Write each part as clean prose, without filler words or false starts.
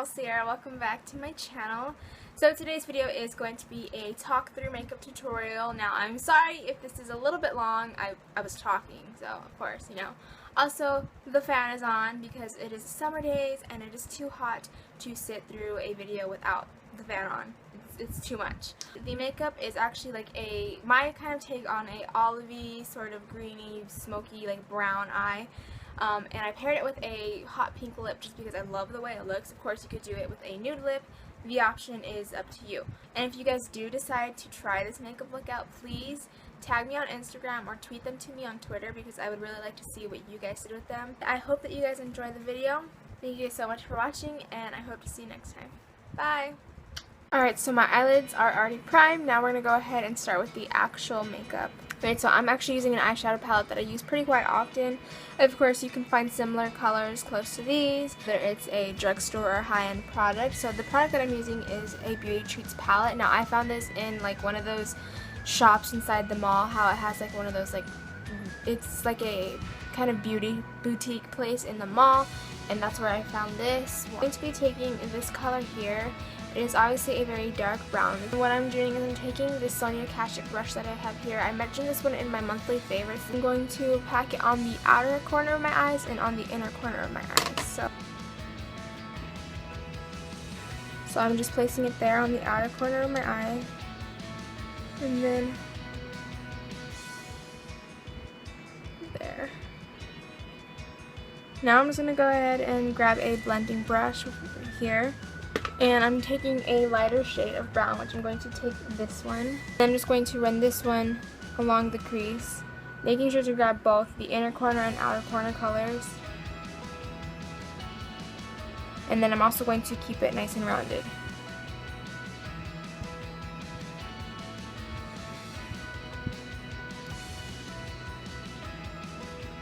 girl Sierra. Welcome back to my channel. So today's video is going to be a talk through makeup tutorial. Now I'm sorry if this is a little bit long. I was talking, so of course, you know. Also, the fan is on because it is summer days and it is too hot to sit through a video without the fan on. It's too much. The makeup is actually like my kind of take on a olivey, sort of greeny, smoky, like brown eye. And I paired it with a hot pink lip just because I love the way it looks. Of course, you could do it with a nude lip. The option is up to you. And if you guys do decide to try this makeup look out, please tag me on Instagram or tweet them to me on Twitter because I would really like to see what you guys did with them. I hope that you guys enjoyed the video. Thank you so much for watching, and I hope to see you next time. Bye! Alright, so my eyelids are already primed. Now we're going to go ahead and start with the actual makeup. Right, so I'm actually using an eyeshadow palette that I use pretty quite often. Of course, you can find similar colors close to these, whether it's a drugstore or high-end product. So the product that I'm using is a Beauty Treats palette. Now, I found this in like one of those shops inside the mall, how it has like one of those it's like a kind of beauty boutique place in the mall, and that's where I found this. I'm going to be taking this color here. It is obviously a very dark brown. What I'm doing is I'm taking this Sonia Kashuk brush that I have here. I mentioned this one in my monthly favorites. I'm going to pack it on the outer corner of my eyes and on the inner corner of my eyes. So I'm just placing it there on the outer corner of my eye. And then there. Now I'm just going to go ahead and grab a blending brush here. And I'm taking a lighter shade of brown, which I'm going to take this one. I'm just going to run this one along the crease, making sure to grab both the inner corner and outer corner colors. And then I'm also going to keep it nice and rounded.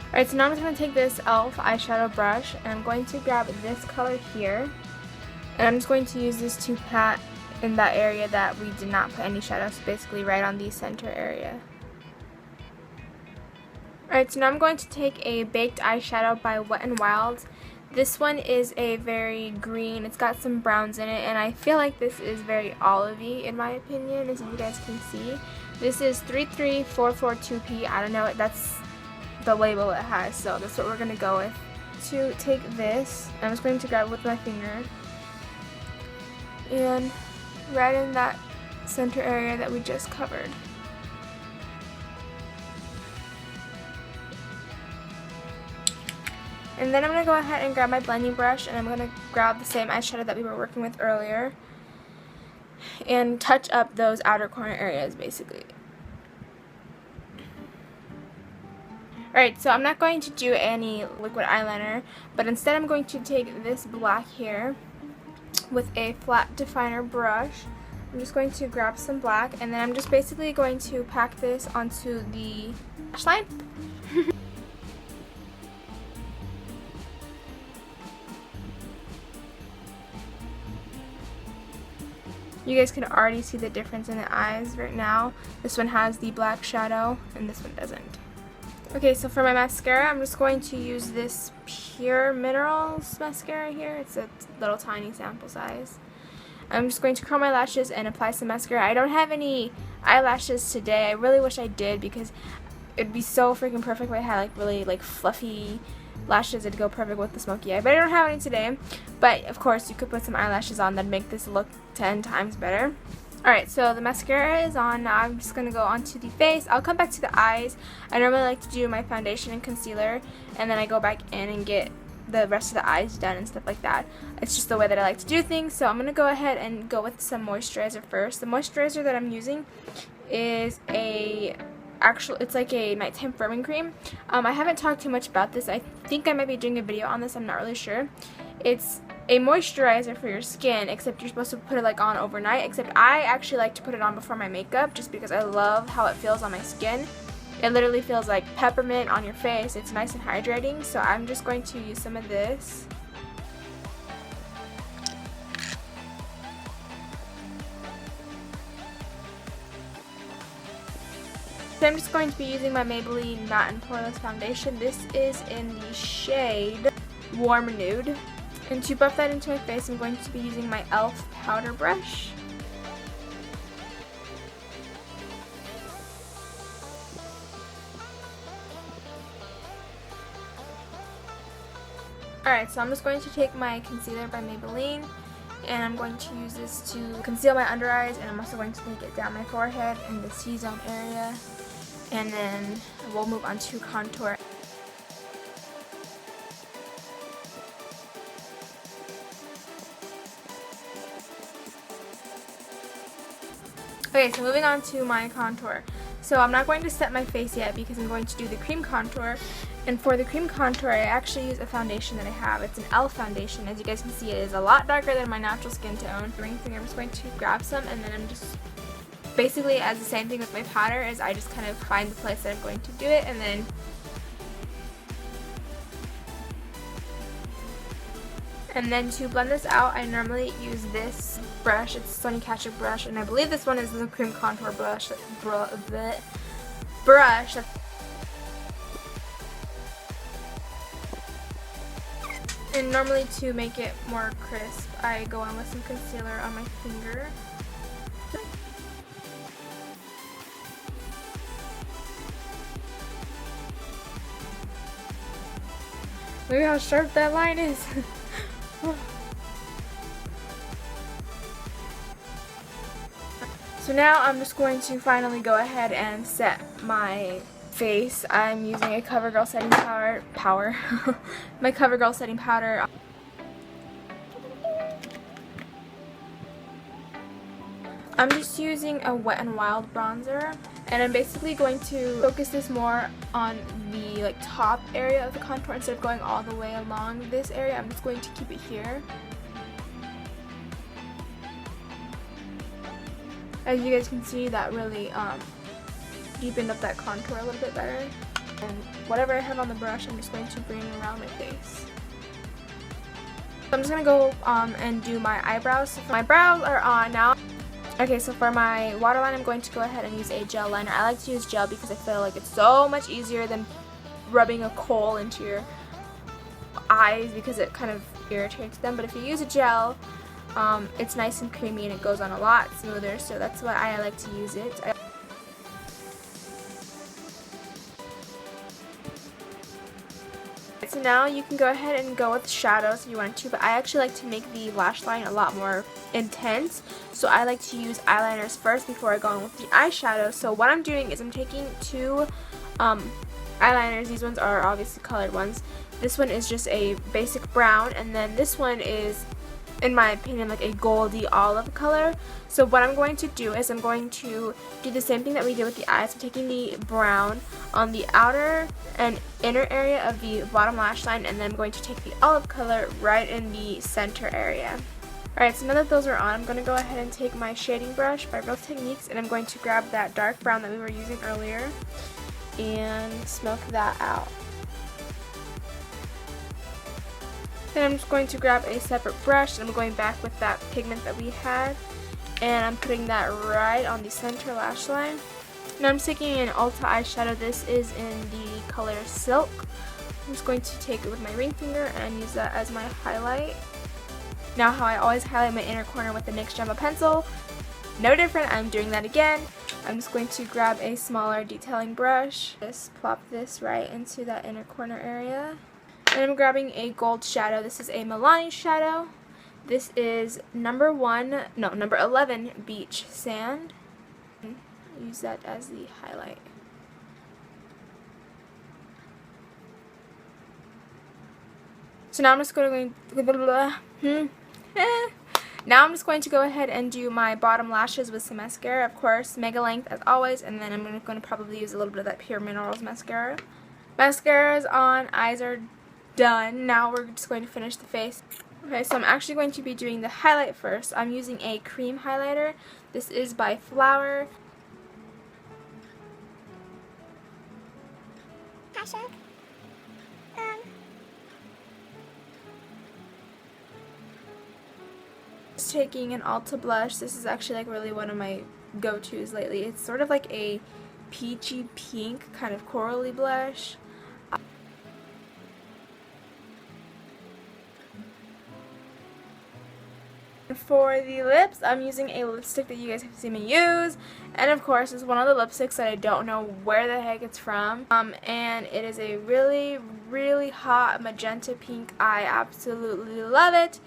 Alright, so now I'm just going to take this e.l.f. eyeshadow brush, and I'm going to grab this color here. And I'm just going to use this to pat in that area that we did not put any shadows, basically right on the center area. Alright, so now I'm going to take a baked eyeshadow by Wet n Wild. This one is a very green, it's got some browns in it, and I feel like this is very olivey in my opinion, as you guys can see. This is 33442P, I don't know, that's the label it has, so that's what we're going to go with. To take this, I'm just going to grab it with my finger. And right in that center area that we just covered. And then I'm going to go ahead and grab my blending brush, and I'm going to grab the same eyeshadow that we were working with earlier and touch up those outer corner areas basically. Alright, so I'm not going to do any liquid eyeliner, but instead I'm going to take this black here with a flat definer brush. I'm just going to grab some black, and then I'm just basically going to pack this onto the lash line. You guys can already see the difference in the eyes right now. This one has the black shadow and this one doesn't. Okay, so for my mascara, I'm just going to use this Pure Minerals mascara here. It's a little tiny sample size. I'm just going to curl my lashes and apply some mascara. I don't have any eyelashes today. I really wish I did because it'd be so freaking perfect if I had like really like fluffy lashes. It'd go perfect with the smoky eye. But I don't have any today. But of course, you could put some eyelashes on that'd make this look 10 times better. Alright, so the mascara is on. Now I'm just going to go onto the face. I'll come back to the eyes. I normally like to do my foundation and concealer, and then I go back in and get the rest of the eyes done and stuff like that. It's just the way that I like to do things, so I'm going to go ahead and go with some moisturizer first. The moisturizer that I'm using is it's like a nighttime firming cream. I haven't talked too much about this. I think I might be doing a video on this. I'm not really sure. It's a moisturizer for your skin, except you're supposed to put it like on overnight, except I actually like to put it on before my makeup just because I love how it feels on my skin. It literally feels like peppermint on your face. It's nice and hydrating, so I'm just going to use some of this. So I'm just going to be using my Maybelline Matte and Poreless foundation. This is in the shade Warm Nude. And to buff that into my face, I'm going to be using my e.l.f. powder brush. Alright, so I'm just going to take my concealer by Maybelline, and I'm going to use this to conceal my under eyes, and I'm also going to take it down my forehead in the C-zone area, and then we'll move on to contour. Okay, so moving on to my contour. So I'm not going to set my face yet because I'm going to do the cream contour. And for the cream contour, I actually use a foundation that I have. It's an e.l.f. foundation. As you guys can see, it is a lot darker than my natural skin tone. The ring finger, I'm just going to grab some, and then I'm just basically, as the same thing with my powder, is I just kind of find the place that I'm going to do it, and then to blend this out, I normally use this brush. It's a Sunny Catcher brush, and I believe this one is the cream contour brush. And normally, to make it more crisp, I go on with some concealer on my finger. Look how sharp that line is. So now I'm just going to finally go ahead and set my face. I'm using a Covergirl setting powder. My Covergirl setting powder. I'm just using a Wet n Wild bronzer, and I'm basically going to focus this more on the top area of the contour instead of going all the way along this area. I'm just going to keep it here. As you guys can see, that really deepened up that contour a little bit better. And whatever I have on the brush, I'm just going to bring around my face. So I'm just going to go and do my eyebrows. So my brows are on now. Okay, so for my waterline, I'm going to go ahead and use a gel liner. I like to use gel because I feel like it's so much easier than rubbing a coal into your eyes because it kind of irritates them. But if you use a gel, it's nice and creamy and it goes on a lot smoother, so that's why I like to use it. So now you can go ahead and go with shadows if you want to, but I actually like to make the lash line a lot more intense, so I like to use eyeliners first before I go on with the eyeshadow. So what I'm doing is I'm taking two eyeliners. These ones are obviously colored ones. This one is just a basic brown, and then this one is, in my opinion, like a goldy olive color. So what I'm going to do is I'm going to do the same thing that we did with the eyes. I'm taking the brown on the outer and inner area of the bottom lash line, and then I'm going to take the olive color right in the center area. Alright, so now that those are on, I'm going to go ahead and take my shading brush by Real Techniques, and I'm going to grab that dark brown that we were using earlier and smoke that out. Then I'm just going to grab a separate brush, and I'm going back with that pigment that we had, and I'm putting that right on the center lash line. Now I'm just taking an Ulta eyeshadow. This is in the color Silk. I'm just going to take it with my ring finger and use that as my highlight. Now how I always highlight my inner corner with the NYX Jumbo pencil, no different, I'm doing that again. I'm just going to grab a smaller detailing brush, just plop this right into that inner corner area. And I'm grabbing a gold shadow. This is a Milani shadow. This is number 11 Beach Sand. Use that as the highlight. So now I'm just going to go ahead and do my bottom lashes with some mascara, of course, Megalength as always, and then I'm going to probably use a little bit of that Pure Minerals mascara. Mascara's on, eyes are done. Now we're just going to finish the face. Okay, so I'm actually going to be doing the highlight first. I'm using a cream highlighter. This is by Flower. Just taking an Ulta blush. This is actually like really one of my go-tos lately. It's sort of like a peachy pink kind of corally blush. For the lips, I'm using a lipstick that you guys have seen me use, and of course it's one of the lipsticks that I don't know where the heck it's from, and it is a really hot magenta pink. I absolutely love it.